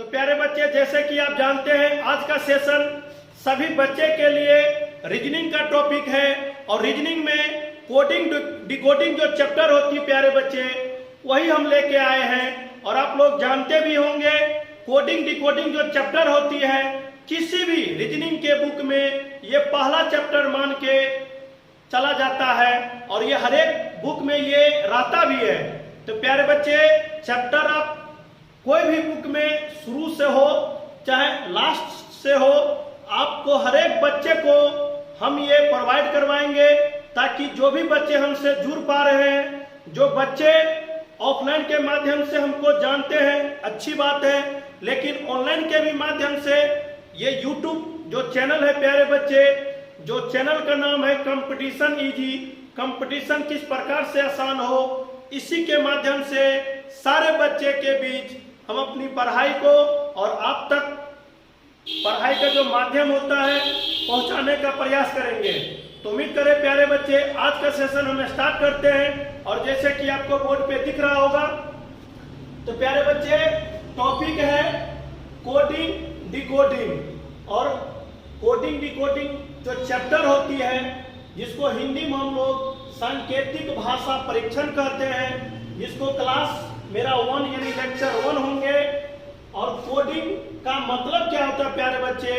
तो प्यारे बच्चे, जैसे कि आप जानते हैं आज का सेशन सभी बच्चे के लिए रीजनिंग का टॉपिक है और रीजनिंग में कोडिंग डिकोडिंग जो चैप्टर होती है प्यारे बच्चे, वही हम लेके आए हैं। और आप लोग जानते भी होंगे कोडिंग डिकोडिंग जो चैप्टर होती है किसी भी रीजनिंग के बुक में ये पहला चैप्टर मान के चला जाता है और ये हर एक बुक में ये रहता भी है। तो प्यारे बच्चे, चैप्टर आप कोई भी बुक में शुरू से हो चाहे लास्ट से हो, आपको हर एक बच्चे को हम ये प्रोवाइड करवाएंगे ताकि जो भी बच्चे हमसे जुड़ पा रहे हैं, जो बच्चे ऑफलाइन के माध्यम से हमको जानते हैं अच्छी बात है, लेकिन ऑनलाइन के भी माध्यम से ये यूट्यूब जो चैनल है प्यारे बच्चे, जो चैनल का नाम है कंपटीशन इजी, कंपटीशन किस प्रकार से आसान हो, इसी के माध्यम से सारे बच्चे के बीच हम अपनी पढ़ाई को और आप तक पढ़ाई का जो माध्यम होता है पहुंचाने का प्रयास करेंगे। तो उम्मीद करें प्यारे बच्चे, आज का सेशन हम स्टार्ट करते हैं। और जैसे कि आपको बोर्ड पे दिख रहा होगा, तो प्यारे बच्चे टॉपिक है कोडिंग डिकोडिंग। और कोडिंग डिकोडिंग जो चैप्टर होती है जिसको हिंदी में हम लोग सांकेतिक भाषा परीक्षण कहते हैं, जिसको क्लास मेरा 1 यानी लेक्चर 1 होंगे। और कोडिंग का मतलब क्या होता है प्यारे बच्चे,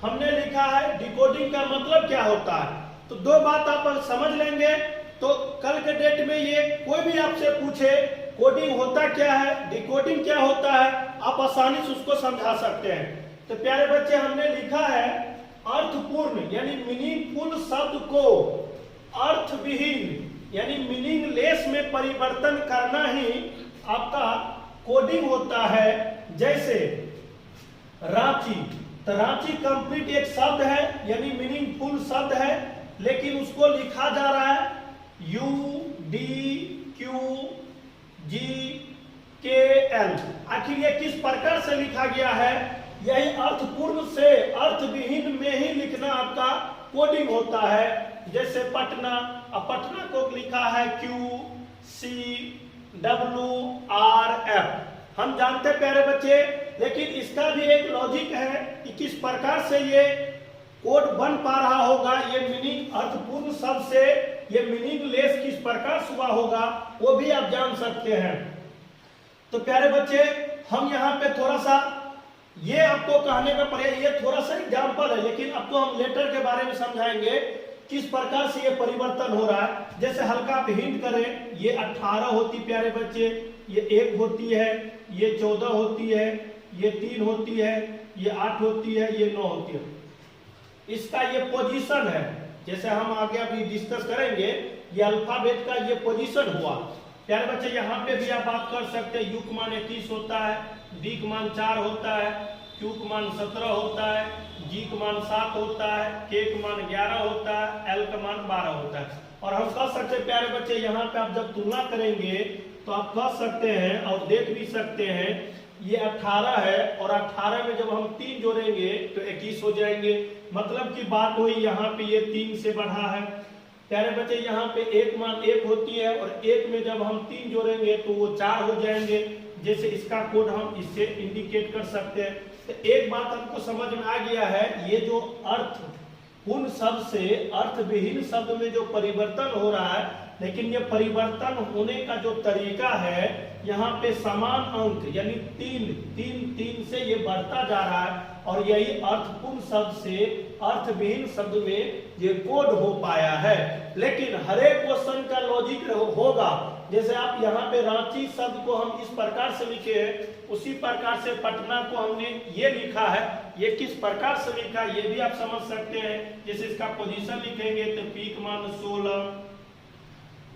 हमने लिखा है डिकोडिंग का मतलब क्या होता है। तो दो बात आप समझ लेंगे तो कल के डेट में ये कोई भी आपसे पूछे कोडिंग होता क्या है, डिकोडिंग क्या होता है, आप आसानी से उसको समझा सकते हैं। तो प्यारे बच्चे, हमने लिखा है अर्थपूर्ण यानी मीनिंगफुल शब्द को अर्थविहीन यानी मीनिंगलेस में परिवर्तन करना ही आपका कोडिंग होता है। जैसे रांची, तो रांची कंप्लीट एक शब्द है यानी मीनिंगफुल शब्द है, लेकिन उसको लिखा जा रहा है UDQGKL। आखिर ये किस प्रकार से लिखा गया है, यही अर्थपूर्ण से अर्थविहीन में ही लिखना आपका कोडिंग होता है। जैसे पटना, अब पटना को लिखा है QCWRF, हम जानते हैं प्यारे बच्चे, लेकिन इसका भी एक लॉजिक है कि किस प्रकार से ये कोड बन पा रहा होगा। ये मीनिंग अर्थपूर्ण शब्द से ये मीनिंगलेस किस प्रकार हुआ होगा वो भी आप जान सकते हैं। तो प्यारे बच्चे, हम यहाँ पे थोड़ा सा ये आपको कहने का प्रयास, ये थोड़ा सा एग्जाम्पल है, लेकिन आपको हम लेटर के बारे में समझाएंगे किस प्रकार से ये परिवर्तन हो रहा है। जैसे हल्का आप हिंट करें, ये 18 होती प्यारे बच्चे, ये 1 होती है, ये 14 होती है, ये 3 होती है, ये 8 होती है, ये 9 होती है। इसका ये पोजीशन है, जैसे हम आगे अभी डिस्कस करेंगे, ये अल्फाबेट का ये पोजीशन हुआ। प्यारे बच्चे, यहाँ पे भी आप बात कर सकते हैं, यू का मान 21 होता है, डी का मान 4 होता है, क्यू का मान 17 होता है, जी का मान 7 होता है, के का मान 11 होता है, एल का मान 12 होता है। और हम कह सकते हैं प्यारे बच्चे, यहाँ पे आप जब तुलना करेंगे तो आप कह सकते हैं और देख भी सकते हैं, ये 18 है और 18 में जब हम 3 जोड़ेंगे तो 21 हो जाएंगे। मतलब की बात हुई, यहाँ पे ये 3 से बढ़ा है। प्यारे बच्चे, यहाँ पे 1 मान 1 होती है और 1 में जब हम 3 जोड़ेंगे तो वो 4 हो जाएंगे। जैसे इसका कोड हम इससे इंडिकेट कर सकते हैं। तो एक बात हमको समझ में आ गया है, ये जो अर्थपूर्ण शब्द से अर्थविहीन शब्द में जो परिवर्तन हो रहा है, लेकिन ये परिवर्तन होने का जो तरीका है, यहाँ पे समान अंक यानी 3 से ये बढ़ता जा रहा है और यही अर्थपूर्ण शब्द से अर्थविहीन शब्द में ये कोड हो पाया है। लेकिन हर एक क्वेश्चन का लॉजिक होगा। जैसे आप यहाँ पे रांची शब्द को हम इस प्रकार से लिखे हैं, उसी प्रकार से पटना को हमने ये लिखा है, ये किस प्रकार से लिखा है ये भी आप समझ सकते हैं। जैसे इसका पोजीशन लिखेंगे तो पी का मान 16,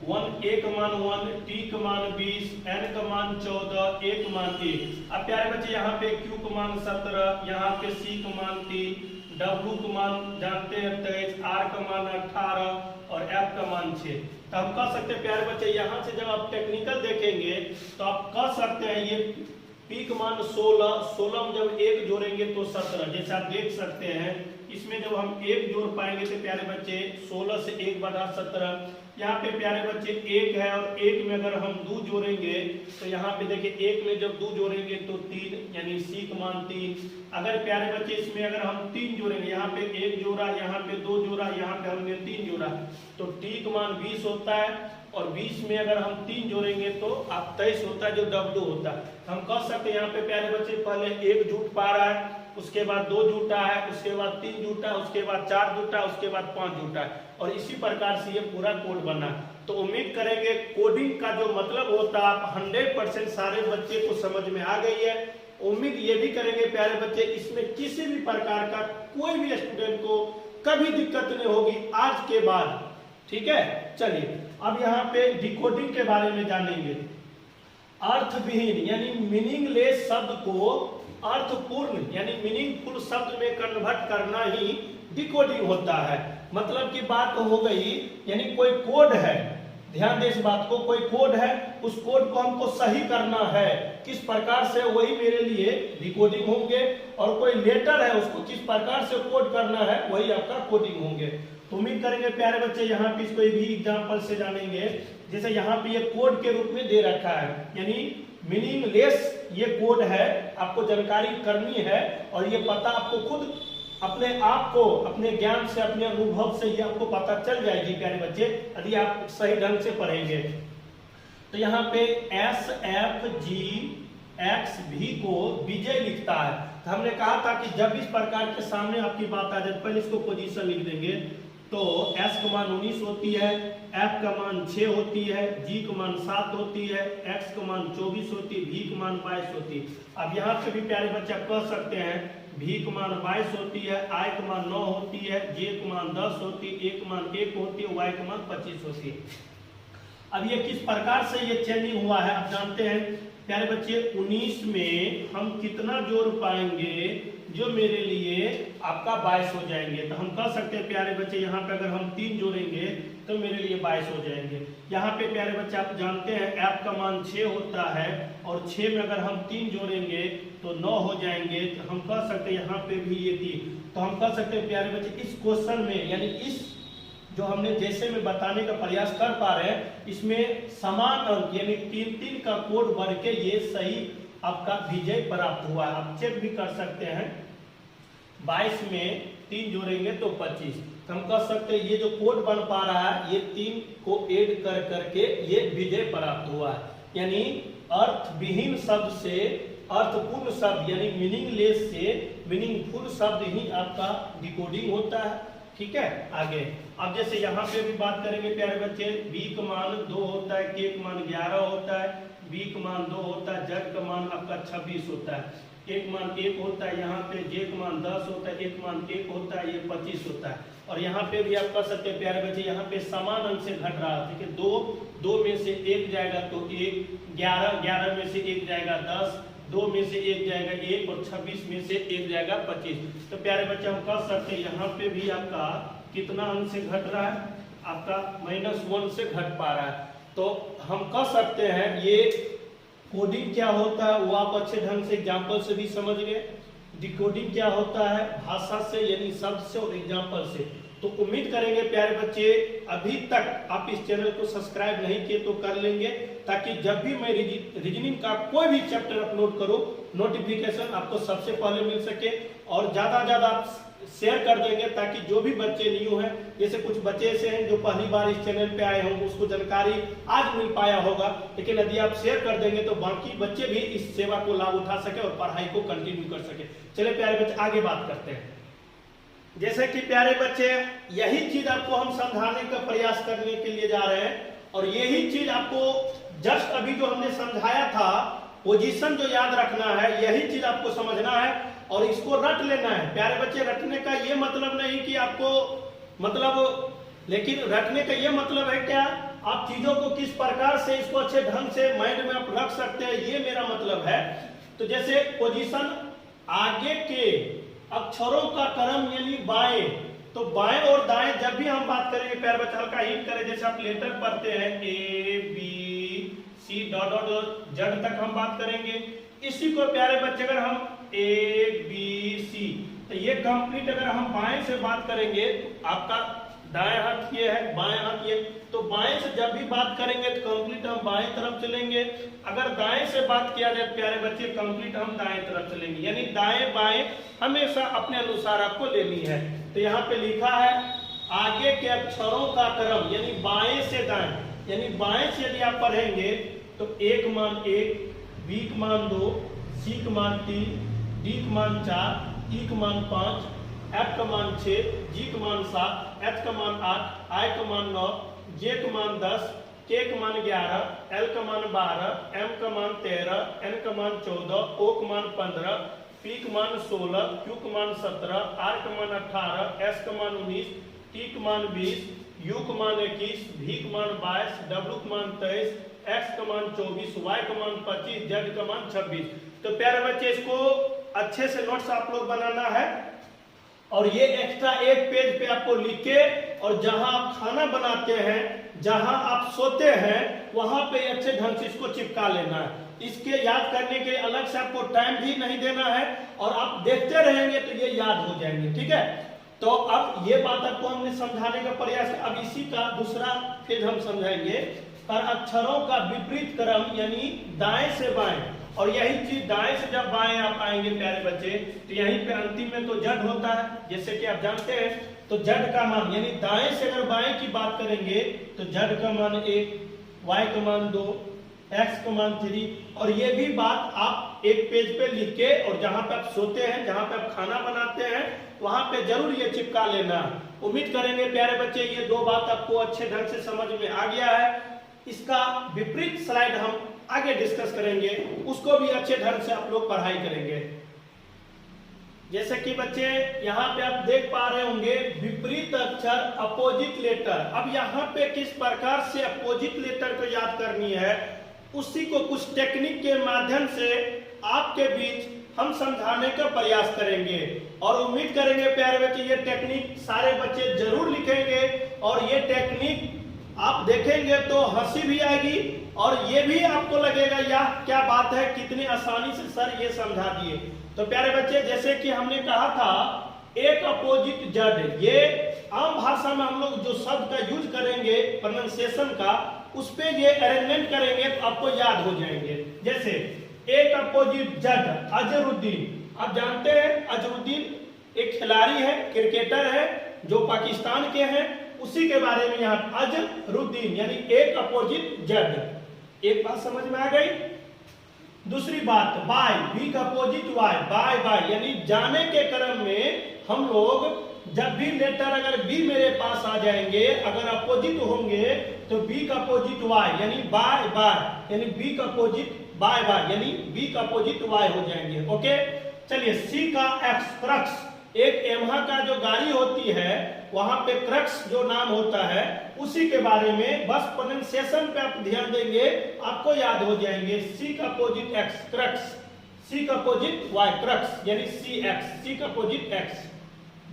1 का मान 1, टी का मान 20, एन का मान 14, ए का मान 1। अब प्यारे बच्चे, यहाँ पे क्यू का मान 17, यहाँ पे सी का मान 3, डब्ल्यू का मान जानते हैं 23, आर का मान 18 और एफ का मान 6। तो हम कह सकते हैं प्यारे बच्चे, यहाँ से जब आप टेक्निकल देखेंगे तो आप कह सकते हैं ये पी का मान 16, 16 में जब 1 जोड़ेंगे तो 17। जैसे आप देख सकते हैं इसमें जब हम 1 जोड़ पाएंगे तो प्यारे बच्चे 16 से 1 बटा 17। यहाँ पे प्यारे बच्चे 1 है और 1 में अगर हम 2 जोड़ेंगे तो यहाँ पे देखिए 1 में जब 2 जोड़ेंगे तो 3, यानी सी का मान 3। अगर प्यारे बच्चे इसमें अगर हम 3 जोड़ेंगे, यहाँ पे 1 जोड़ा, यहाँ पे 2 जोड़ा, यहाँ पे हमने 3 जोड़ा, तो टी का मान 20 होता है। और 20 में अगर हम 3 जोड़ेंगे तो आप 23 होता है, जो W होता है। हम कह सकते हैं यहाँ पे प्यारे बच्चे पहले 1 जुट पा रहा है, उसके बाद 2 जुटा है, उसके बाद 3 जुटा, उसके बाद 4 जुटा, उसके बाद 5 जुटा है, और इसी प्रकार से ये पूरा कोड बना। तो उम्मीद करेंगे कोडिंग का जो मतलब होता है आप 100% सारे बच्चे को समझ में आ गई है। उम्मीद ये भी करेंगे प्यारे बच्चे इसमें किसी भी प्रकार का कोई भी स्टूडेंट को कभी दिक्कत नहीं होगी आज के बाद। ठीक है, चलिए अब यहाँ पे डिकोडिंग के बारे में जानेंगे। अर्थविहीन यानी मीनिंगलेस शब्द को अर्थपूर्ण यानी मीनिंगफुल शब्द में कन्वर्ट करना ही डिकोडिंग होता है। मतलब की बात हो गई, यानी कोई कोड है, ध्यान दे इस बात को, कोई कोड है, उस कोड को हमको सही करना है किस प्रकार से, वही मेरे लिए डिकोडिंग होंगे। और कोई लेटर है, उसको किस प्रकार से कोड करना है, वही आपका कोडिंग होंगे। तो उम्मीद करेंगे प्यारे बच्चे यहाँ पे इसको भी एग्जांपल से जानेंगे। जैसे यहाँ पे ये कोड के रूप में दे रखा है, यानी मीनिंगलेस ये कोड है, आपको जानकारी करनी है और ये पता आपको खुद अपने आप को अपने ज्ञान से अपने अनुभव से ये आपको पता चल जाएगी प्यारे बच्चे, यदि आप सही ढंग से पढ़ेंगे। तो यहाँ पे SFGXV को विजय लिखता है। तो हमने कहा था कि जब इस प्रकार के सामने आपकी बात आ जाए, पहले इसको पोजीशन लिख देंगे। तो S का मान 19 होती है, F का मान 6 होती है, G का मान 7 होती है, X का मान 24 होती है, V का मान 22 होती है। अब यहाँ पे भी प्यारे बच्चे आप कह सकते हैं V का मान 22 होती है, I का मान 9 होती है, J का मान 10 होती है, A का मान 1 होती है, Y का मान 25 होती है। अब ये किस प्रकार से ये चेंजिंग हुआ है आप जानते हैं प्यारे बच्चे। 19 में हम कितना जोड़ पाएंगे, जो मेरे लिए आपका 22 हो जाएंगे। तो हम कह सकते हैं प्यारे बच्चे यहाँ पे अगर हम 3 जोड़ेंगे तो मेरे लिए 22 हो जाएंगे। यहाँ पे प्यारे बच्चे आप जानते हैं F का मान 6 होता है और 6 में अगर हम 3 जोड़ेंगे तो 9 हो जाएंगे। तो हम कह सकते हैं यहाँ पे भी ये 3। तो हम कह सकते हैं प्यारे बच्चे इस क्वेश्चन में, यानी इस जो हमने जैसे में बताने का प्रयास कर पा रहे हैं, इसमें समान अंक यानी 3-3 का कोड बढ़ के ये सही आपका विजय प्राप्त हुआ है। आप चेक भी कर सकते हैं, 22 में 3 जोड़ेंगे तो 25। तो हम कह सकते हैं ये जो कोड बन पा रहा है ये 3 को ऐड कर करके ये विजय प्राप्त हुआ है। यानी अर्थविहीन शब्द से अर्थपूर्ण शब्द यानी मीनिंगलेस से मीनिंगफुल शब्द ही आपका डिकोडिंग होता है। ठीक है, आगे अब जैसे यहाँ पे भी बात करेंगे प्यारे बच्चे, B का मान 2 होता है, K का मान 11 होता है, B का मान 2 होता है, Z का मान आपका 26 होता है, A का मान 1 होता है, यहाँ पे J का मान 10 होता है, A का मान 1 होता है, ये 25 होता है। और यहाँ पे भी आप कर सकते हैं प्यारे बच्चे, यहाँ पे समान अंक से घट रहा है। ठीक है, 2 में से 1 जाएगा तो 1, 11 में से 1 जाएगा 10, 2 में से 1 जाएगा 1 और 26 में से 1 जाएगा 25। तो प्यारे बच्चे हम कह सकते हैं यहाँ पे भी आपका कितना अंक से घट रहा है, आपका -1 से घट पा रहा है। तो हम कह सकते हैं ये कोडिंग क्या होता है वो आप अच्छे ढंग से एग्जाम्पल से भी समझ गए। डिकोडिंग क्या होता है, भाषा से यानी शब्द से और एग्जाम्पल से। तो उम्मीद करेंगे प्यारे बच्चे अभी तक आप इस चैनल को सब्सक्राइब नहीं किए तो कर लेंगे, ताकि जब भी मैं रीजनिंग का कोई भी चैप्टर अपलोड करूं नोटिफिकेशन आपको सबसे पहले मिल सके। और ज्यादा आप शेयर कर देंगे ताकि जो भी बच्चे न्यू हैं, जैसे कुछ बच्चे ऐसे हैं जो पहली बार इस चैनल पे आए होंगे, उसको जानकारी आज मिल पाया होगा, लेकिन यदि आप शेयर कर देंगे तो बाकी बच्चे भी इस सेवा को लाभ उठा सके और पढ़ाई को कंटिन्यू कर सके। चलिए प्यारे बच्चे आगे बात करते हैं। जैसे कि प्यारे बच्चे यही चीज आपको हम समझाने का प्रयास करने के लिए जा रहे हैं, और यही चीज आपको जस्ट अभी जो हमने समझाया था पोजीशन जो याद रखना है, यही चीज आपको समझना है और इसको रट लेना है। प्यारे बच्चे रटने का ये मतलब नहीं कि आपको मतलब, लेकिन रटने का ये मतलब है क्या, आप चीजों को किस प्रकार से इसको अच्छे ढंग से माइंड में आप रख सकते हैं, ये मेरा मतलब है। तो जैसे पोजीशन आगे के अक्षरों का क्रम यानी बाएं, तो बाएं और दाएं जब भी हम बात करेंगे प्यारे बच्चे हल्का हिंट करें, जैसे आप लेटर पढ़ते हैं A B C dot dot Z तक हम बात करेंगे। इसी को प्यारे बच्चे अगर हम A B C, तो ये कंप्लीट अगर हम बाएं से बात करेंगे तो आपका दाएं हाथ ये है, बाएं हाथ ये, तो बाएं से जब भी बात करेंगे तो कंप्लीट हम बाएं तरफ चलेंगे, अगर दाएं से बात किया जाए प्यारे बच्चे कंप्लीट हम दाएं तरफ चलेंगे, यानी दाएं बाएं हमेशा अपने अनुसार आपको लेनी है। तो यहाँ पे लिखा है आगे के अक्षरों का क्रम, यानी बाएं से दाएं, यानी बाएं से यदि आप पढ़ेंगे तो A का मान 1, B का मान 2, C का मान 3, D का मान 4, E का मान 5, F का मान 6, G का मान 7, H का मान 8, I का मान 9, J का मान 10, K का मान 11, L का मान 12, M का मान 13, N का मान 14, O का मान 15, P का मान 16, Q का मान 17, R का मान 18, S का मान 19, T का मान 20, U का मान 21, V का मान 22, W का मान 23, X का मान 24, Y का मान 25, Z का मान 26। तो प्यारे बच्चे इसको अच्छे से नोट्स आप लोग बनाना है, और ये एक्स्ट्रा एक पेज पे आपको लिख के, और जहां आप खाना बनाते हैं, जहां आप सोते हैं, वहां पे अच्छे ढंग से इसको चिपका लेना है। इसके याद करने के अलग से आपको टाइम भी नहीं देना है, और आप देखते रहेंगे तो ये याद हो जाएंगे, ठीक है। तो अब ये बात आपको हमने समझाने का प्रयास है। अब इसी का दूसरा फेज हम समझाएंगे, पर अक्षरों का विपरीत क्रम यानी दाएं से बाएं, और यही चीज दाएं से जब बाएं आप आएंगे प्यारे बच्चे, तो यहीं पे अंतिम में तो जड होता है, जैसे कि आप जानते हैं। तो जड का मान यानी दाएं से अगर बाएं की बात करेंगे तो जड का मान 1, Y का मान 2, X का मान 3, और ये भी बात आप एक पेज पे लिख के, और जहां पे आप सोते हैं, जहां पे आप खाना बनाते हैं, वहां पे जरूर ये चिपका लेना। उम्मीद करेंगे प्यारे बच्चे ये दो बात आपको अच्छे ढंग से समझ में आ गया है। इसका विपरीत स्लाइड हम आगे डिस्कस करेंगे, उसको भी अच्छे ढंग से आप लोग पढ़ाई करेंगे। जैसे कि बच्चे यहाँ पे आप देख पा रहे होंगे विपरीत अक्षर अपोजिट लेटर। अब यहाँ पे किस प्रकार से अपोजिट लेटर को याद करनी है, उसी को कुछ टेक्निक के माध्यम से आपके बीच हम समझाने का प्रयास करेंगे, और उम्मीद करेंगे प्यारे बच्चे ये टेक्निक सारे बच्चे जरूर लिखेंगे, और ये टेक्निक आप देखेंगे तो हंसी भी आएगी, और ये भी आपको लगेगा यार क्या बात है, कितनी आसानी से सर ये समझा दिए। तो प्यारे बच्चे जैसे कि हमने कहा था एक अपोजिट जड, ये आम भाषा में हम लोग जो शब्द का यूज करेंगे प्रोनाउंसिएशन का, उस पे ये अरेंजमेंट करेंगे तो आपको याद हो जाएंगे। जैसे एक अपोजिट जड अजहरुद्दीन, आप जानते हैं अजहरुद्दीन एक खिलाड़ी है, क्रिकेटर है जो पाकिस्तान के हैं, उसी के बारे में यहाँ अजहरुद्दीन यानी एक अपोजिट जड। एक बात समझ में आ गई। दूसरी बात बाय, बी का अपोजिट वाई, बाय बाय यानी जाने के क्रम में हम लोग जब भी लेटर अगर बी मेरे पास आ जाएंगे, अगर अपोजिट होंगे तो बी का अपोजिट वाई यानी बाय बाय, यानी बी का अपोजिट बाय बाय यानी बी का अपोजिट वाई हो जाएंगे। ओके चलिए सी का एक्स, क्रक्स, एक यमहा का जो गाड़ी होती है वहां पे क्रक्स जो नाम होता है उसी के बारे में बस प्रोनाउंसिएशन पे आप ध्यान देंगे, आपको याद हो जाएंगे। सी का अपोजिट एक्स क्रक्स, सी का अपोजिट वाई क्रक्स यानी सी एक्स, सी का अपोजिट एक्स।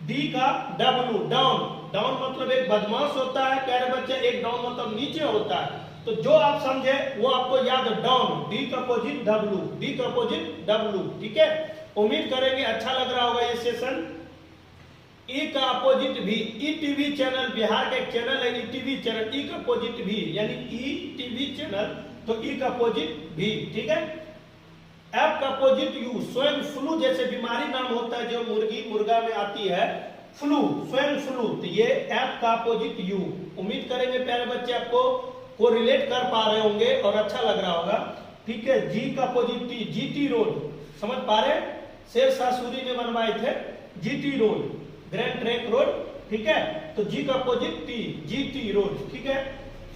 डी का डब्लू, डाउन, डाउन मतलब एक बदमाश होता है प्यारे बच्चे, एक डाउन मतलब नीचे होता है, तो जो आप समझे वो आपको याद, डाउन, डी का अपोजिट डब्लू, डी का अपोजिट डब्लू। ठीक है, उम्मीद करेंगे अच्छा लग रहा होगा ये सेशन। ई का अपोजिट भी, ई टीवी चैनल, बिहार का एक चैनल है ई टीवी चैनल, ई का अपोजिट भी यानी ई टीवी चैनल, तो ई का अपोजिट भी। ठीक है, एफ का अपोजिट यू, स्वयं फ्लू जैसे बीमारी नाम होता है जो मुर्गी मुर्गा में आती है, फ्लू, स्वयं फ्लू, तो ये एफ का अपोजिट यू। उम्मीद करेंगे प्यारे बच्चे आपको को रिलेट कर पा रहे होंगे और अच्छा लग रहा होगा। ठीक है, जी का अपोजिट टी, जीटी रोड, समझ पा रहे, शेर शाह सूरी ने बनवाए थे GT road, grand trunk road. ठीक है, तो जी का अपोजिट टी, जीटी रोड। ठीक है,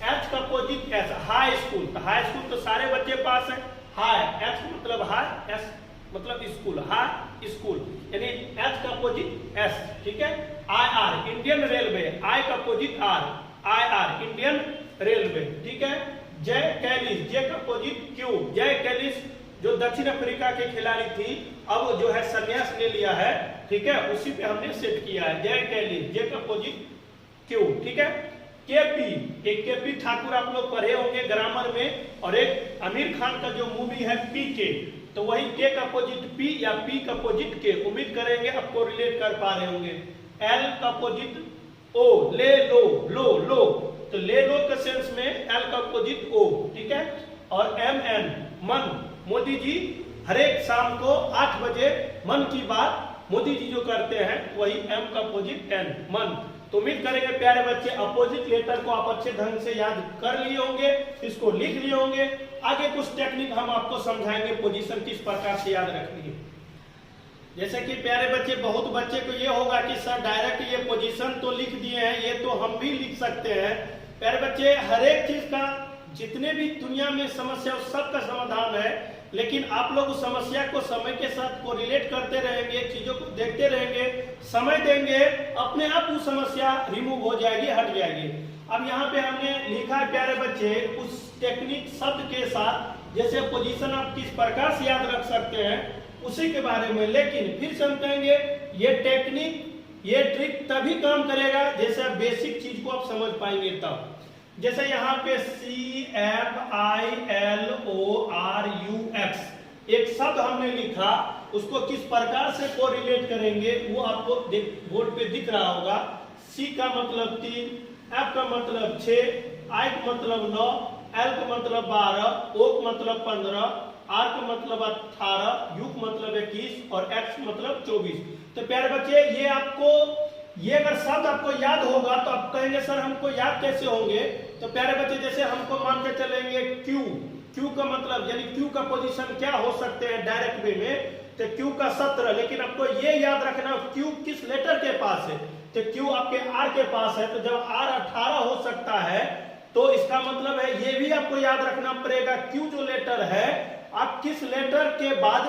एच का अपोजिट एस, हाई स्कूल, तो हाई स्कूल तो सारे बच्चे पास है, हाई, एच मतलब हाई, एस मतलब स्कूल, हाई स्कूल यानी एच का अपोजिट एस। ठीक है, आई आर, इंडियन रेलवे, आई का opposite are, I R Indian railway. ठीक है, जय कैलिस, जे का अपोजिट क्यू, जय कैलिस जो दक्षिण अफ्रीका के खिलाड़ी थी, अब जो है संन्यास ले लिया है। ठीक है, उसी पे हमने सेट किया है, जय कैलिस, जे का अपोजिट क्यू। ठीक है, केपी, एक केपी ठाकुर आप लोग पढ़े होंगे ग्रामर में, और एक आमिर खान का जो मूवी है पीके, तो वही के का अपोजिट पी या पी का अपोजिट के, उम्मीद करेंगे आपको रिलेट कर पा रहे होंगे। एल का अपोजिट ओ, ले लो, लो, तो ले लो के सेंस में एल का अपोजिट ओ, ठीक है। और एम एन मन, मोदी जी हर एक शाम को 8 बजे मन की बात मोदी जी जो करते हैं वही एम का अपोजिट एन, मन। तो उम्मीद करेंगे प्यारे बच्चे अपोजिट लेटर को आप अच्छे ढंग से याद कर लिए होंगे, इसको लिख लिए होंगे। आगे कुछ टेक्निक हम आपको समझाएंगे पोजीशन किस प्रकार से याद रखनी है। जैसे कि प्यारे बच्चे बहुत बच्चे को ये होगा कि सर डायरेक्ट ये पोजीशन तो लिख दिए हैं, ये तो हम भी लिख सकते हैं। प्यारे बच्चे हर एक चीज का, जितने भी दुनिया में समस्या उस सब का समाधान है, लेकिन आप लोग उस समस्या को समय के साथ को रिलेट करते रहेंगे, चीजों को देखते रहेंगे, समय देंगे, अपने आप वो समस्या रिमूव हो जाएगी, हट जाएगी। अब यहाँ पे हमने लिखा है प्यारे बच्चे उस टेक्निक शब्द के साथ, जैसे पोजीशन आप किस प्रकार से याद रख सकते हैं उसी के बारे में। लेकिन फिर से हम कहेंगे ये टेक्निक, ये ट्रिक तभी काम करेगा जैसे आप बेसिक चीज को आप समझ पाएंगे तब। जैसे यहाँ पे CFILORUX एक शब्द हमने लिखा, उसको किस प्रकार से कोरिलेट करेंगे वो आपको बोर्ड पे दिख रहा होगा। C का मतलब 3, F का मतलब 6, I का मतलब 9, L का मतलब 12, O का मतलब 15, R का मतलब 18, U का मतलब 21 और X मतलब 24। तो प्यारे बच्चे ये आपको, ये अगर शब्द आपको याद होगा तो आप कहेंगे सर हमको याद कैसे होंगे। तो प्यारे बच्चे जैसे हमको मान के चलेंगे Q का मतलब यानी Q का पोजीशन क्या हो सकते हैं डायरेक्ट वे में, तो Q का 17। लेकिन आपको ये याद रखना Q किस लेटर के पास है, तो Q आपके R के पास है। तो जब R 18 हो सकता है तो इसका मतलब है ये भी आपको याद रखना पड़ेगा Q जो लेटर है आप किस लेटर के बाद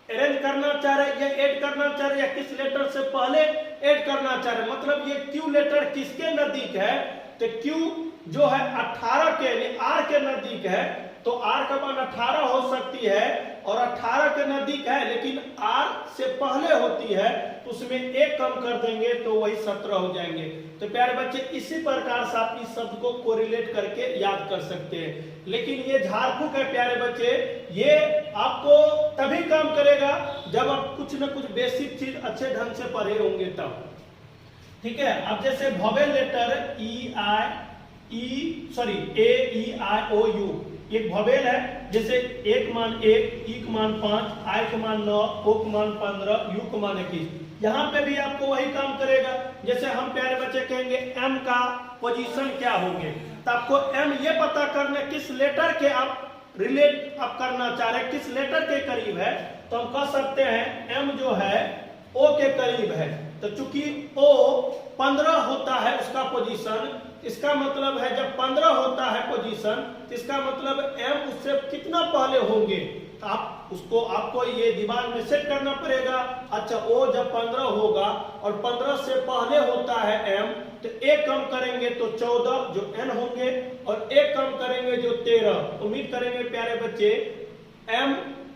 अरेंज करना चाह रहे, या ऐड करना चाह रहे, या किस लेटर से पहले ऐड करना चाह रहे। मतलब ये Q लेटर किसके नजदीक है, तो Q जो है 18 के यानी R के नजदीक है, तो R का मान 18 हो सकती है और 18 के नजदीक है, लेकिन R से पहले होती है तो उसमें एक कम कर देंगे तो वही 17 हो जाएंगे। तो प्यारे बच्चे इसी प्रकार से आप इस शब्द को कोरिलेट करके याद कर सकते हैं। लेकिन ये झाड़फूक है प्यारे बच्चे, ये आपको तभी काम करेगा जब आप कुछ न कुछ बेसिक चीज अच्छे ढंग से पढ़े होंगे तब, ठीक है। अब जैसे वोवेल लेटर A-E-I-O-U एक वोवेल है, जैसे A का मान 1, E का मान 5, I का मान 9, O का मान 15, U का मान 21। यहाँ पे भी आपको वही काम करेगा। जैसे हम प्यारे बच्चे कहेंगे M का पोजीशन क्या होंगे, तो आपको M ये पता करना किस लेटर के आप रिलेट आप करना चाह रहे हैं, किस लेटर के करीब है। तो हम कह सकते हैं M जो है O के करीब है, तो चूंकि O 15 होता है उसका पोजीशन, इसका मतलब है जब 15 होता है पोजीशन तो इसका मतलब M उससे कितना पहले होंगे, तो आप उसको आपको ये दिमाग में सेट करना पड़ेगा। अच्छा O जब 15 होगा और 15 से पहले होता है M, तो एक कम करेंगे तो 14 जो N होंगे और एक कम करेंगे जो 13। उम्मीद करेंगे प्यारे बच्चे M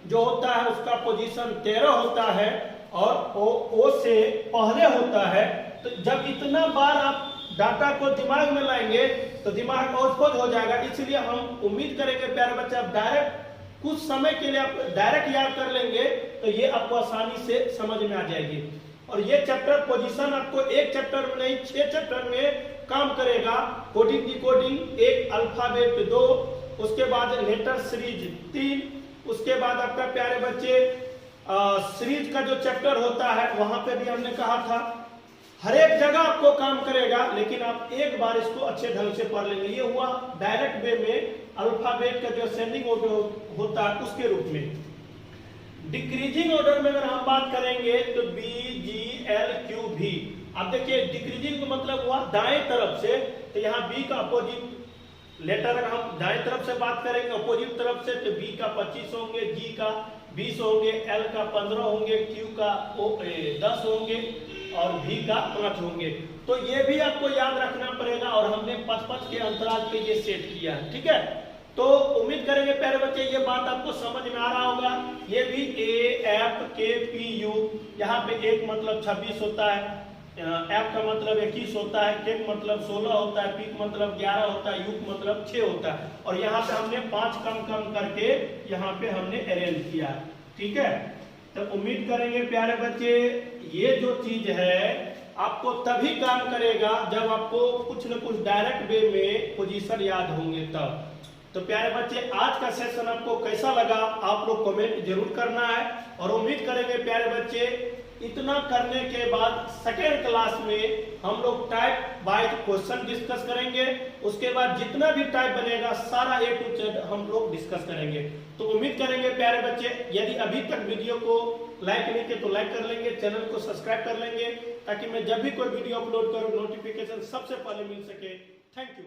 जो होता है उसका पोजीशन 13 होता है और O से पहले होता है। तो जब इतना बार आप डाटा को दिमाग में लाएंगे तो दिमाग ओझ हो जाएगा। इसलिए हम उम्मीद करेंगे प्यारे बच्चे आप डायरेक्ट कुछ समय के लिए आप डायरेक्ट याद कर लेंगे तो ये आपको आसानी से समझ में आ जाएगी। और ये चैप्टर पोजीशन आपको एक चैप्टर में नहीं 6 चैप्टर में काम करेगा। कोडिंग डिकोडिंग 1, अल्फाबेट 2, उसके बाद लेटर सीरीज 3, उसके बाद आपका प्यारे बच्चे सीरीज का जो चैप्टर होता है वहां पे भी हमने कहा था हर एक जगह आपको काम करेगा, लेकिन आप एक बार इसको अच्छे ढंग से पढ़ लेंगे। ये हुआ डायरेक्ट वे में अल्फाबेट का जो असेंडिंग ऑर्डर होता है उसके रूप में। डिक्रीजिंग ऑर्डर में अगर हम बात करेंगे तो B, G, L, Q, V। अब देखिए डिक्रीजिंग का मतलब हुआ दाएं तरफ से, तो यहाँ B का अपोजिट लेटर अगर हम दाएं तरफ से बात करेंगे अपोजिट तरफ से तो B का 25 होंगे, G का 20 होंगे, L का 15 होंगे, Q का 10 होंगे और V का 5 होंगे। तो ये भी आपको याद रखना पड़ेगा और हमने 5-5 के अंतराल पे ये सेट किया है, ठीक है। तो उम्मीद करेंगे प्यारे बच्चे ये बात आपको समझ में आ रहा होगा। ये भी A, F, K, P, U, यहाँ पे एक मतलब 26 होता है, F का मतलब 21 होता है, K का मतलब 16 होता है, P का मतलब 11 होता है, U का मतलब 6 होता है। और यहाँ पे हमने 5 कम करके यहाँ पे हमने अरेंज किया। ठीक है। तो उम्मीद करेंगे प्यारे बच्चे ये जो चीज है आपको तभी काम करेगा जब आपको कुछ न कुछ डायरेक्ट वे में पोजीशन याद होंगे तब। तो प्यारे बच्चे आज का सेशन आपको कैसा लगा आप लोग कमेंट जरूर करना है। और उम्मीद करेंगे प्यारे बच्चे इतना करने के बाद सेकेंड क्लास में हम लोग टाइप वाइज क्वेश्चन डिस्कस करेंगे। उसके बाद जितना भी टाइप बनेगा सारा A to Z हम लोग डिस्कस करेंगे। तो उम्मीद करेंगे प्यारे बच्चे यदि अभी तक वीडियो को लाइक नहीं किया तो लाइक कर लेंगे, चैनल को सब्सक्राइब कर लेंगे ताकि मैं जब भी कोई वीडियो अपलोड करूं नोटिफिकेशन सबसे पहले मिल सके। Thank you.